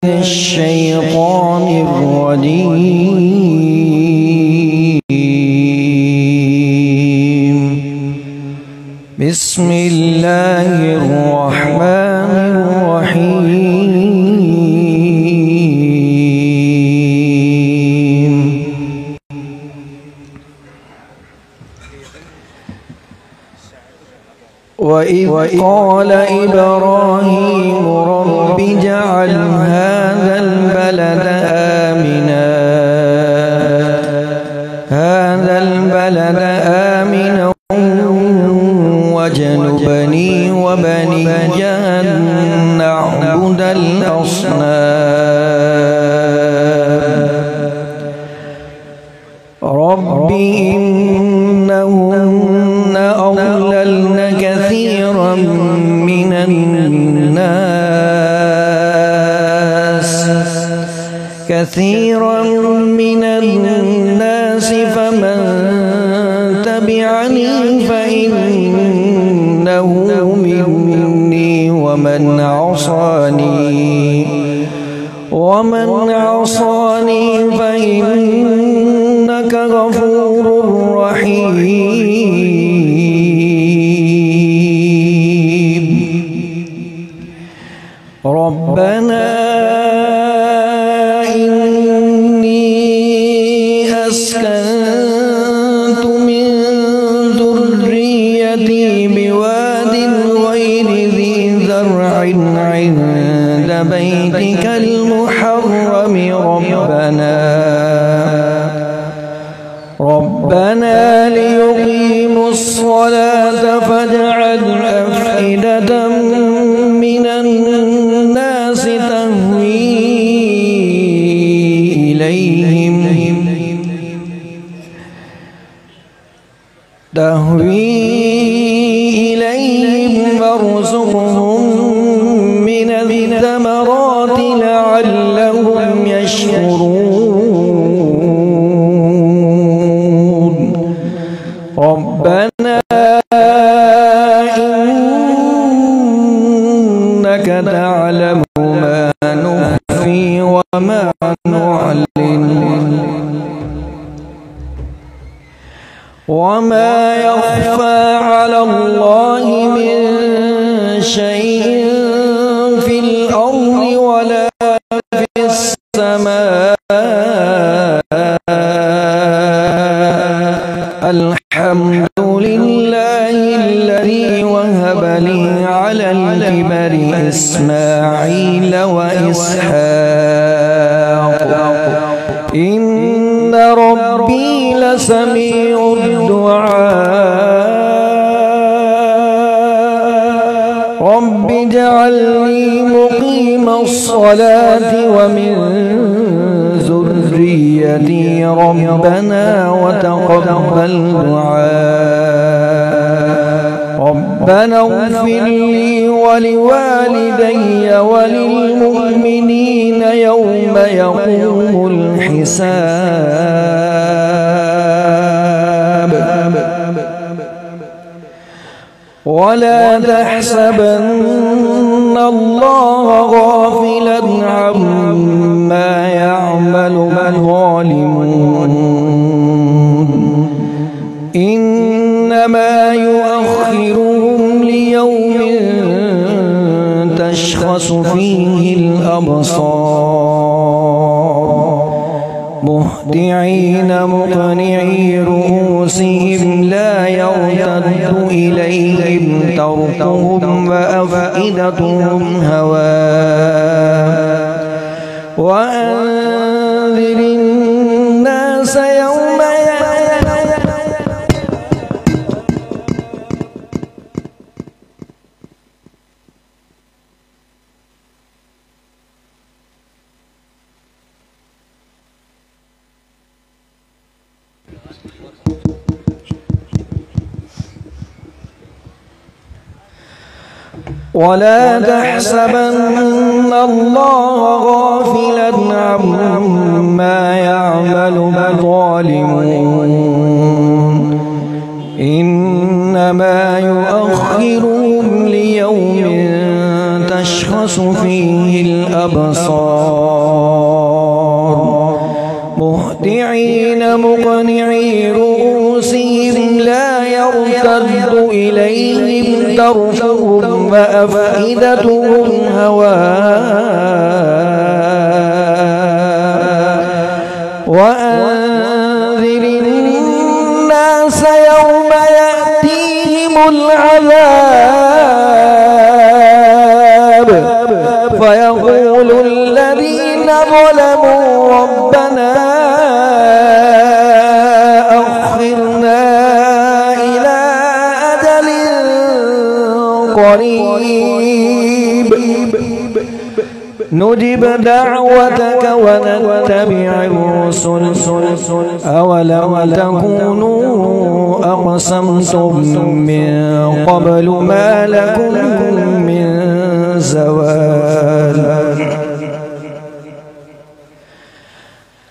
الشيطان الرجيم. بسم الله الرحمن الرحيم. وإذ قال إبراهيم رب اجعل هذا البلد آمنا واجنبني وبني أن نعبد الأصنام. رب إنهن أضللن كثيرا من الناس فمن تبعني فإنه مني ومن عصاني فإنك غفور رحيم. ربنا إني أسكنت من ذريتي بواد غير ذي زرع عند بيتك المحرم ربنا ليقيموا الصلاة فاجعل أفئدة من الناس تهوي إليهم وارزقهم من الثمرات لعلهم يشكرون. ربنا إنك تعلم ما نخفي وما نعلن وما يخفى على الله من شيء في الأرض ولا في السماء. الحمد لله الذي وهب لي على الكبر إسماعيل وإسحاق إن ربي لسميع الدعاء. رب اجعلني مقيم الصلاة ومن ذريتي ربنا وتقبل دعاء. ربنا اغفر لي ولوالدي وللمؤمنين يوم يقوم الحساب. ولا تحسبن الله غافلا عما يعمل الظالمون إنما يؤخرهم ليوم تشخص فيه الأبصار مهطعين مقنعي رؤوسهم لا يرتد إليهم طرفهم وأفئدتهم هواء. وأنذر الناس يوم ولا تحسبن الله غافلا عما يعمل الظالمون إنما يؤخرهم ليوم تشخص تشخص فيه الأبصار مهطعين مقنعي رؤوسهم لا يرتد إليهم طرفهم وأفئدتهم هواء وأنذر الناس يوم يأتيهم العذاب فيقول الذين ظلموا ربنا أخرنا إلى أجل قريب نجب دعوتك ونتبع الرسل أولم تكونوا أقسمتم من قبل ما لكم من زوال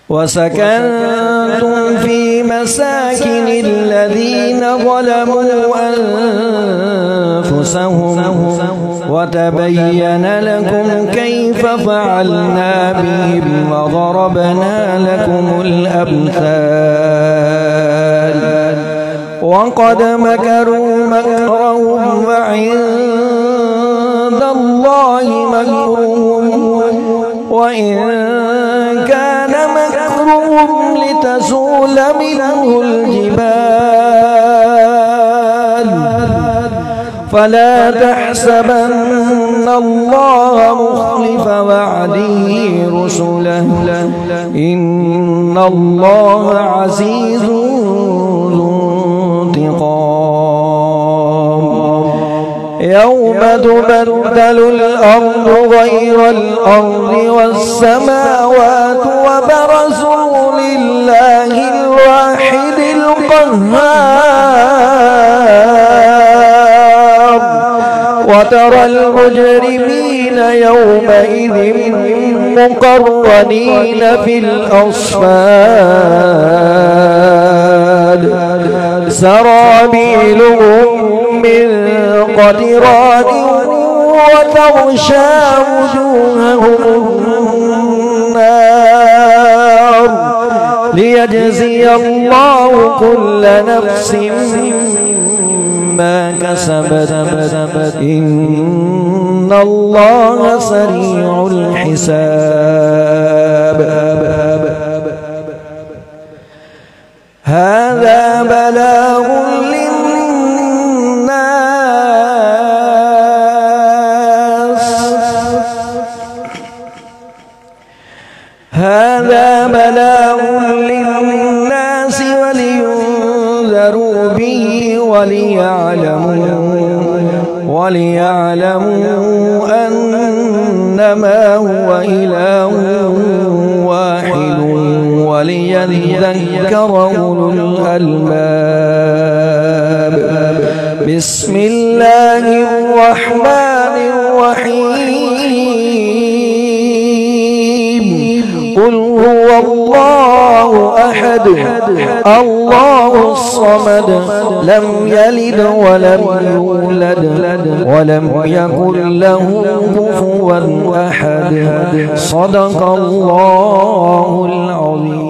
وسكنتم في مساكن الذين ظلموا أنفسهم وتبين لكم كيف فعلنا بهم وضربنا لكم الأمثال وقد مكروا مكرهم وعند الله مكرهم وإن كان مكرهم لتزول منه الجبال فلا تحسبن الله مخلف وعده رسله إن الله عزيز ذو انتقام يوم تبدل الأرض غير الأرض والسماوات وبرزوا لله الواحد القهار وترى المجرمين يومئذ مقرنين في الأصفاد سرابيلهم من قطران وتغشى وجوههم النار ليجزي الله كل نفس ما كسبت إن الله سريع الحساب هذا بلاغ للناس ولينذروا به وليعلموا أنما هو إله واحد وليذكر أولو الألباب بسم الله الرحمن الرحيم قل هو الله أحد الله الصمد لم يلد ولم يولد ولم يكن له كفوا أحد صدق الله العظيم.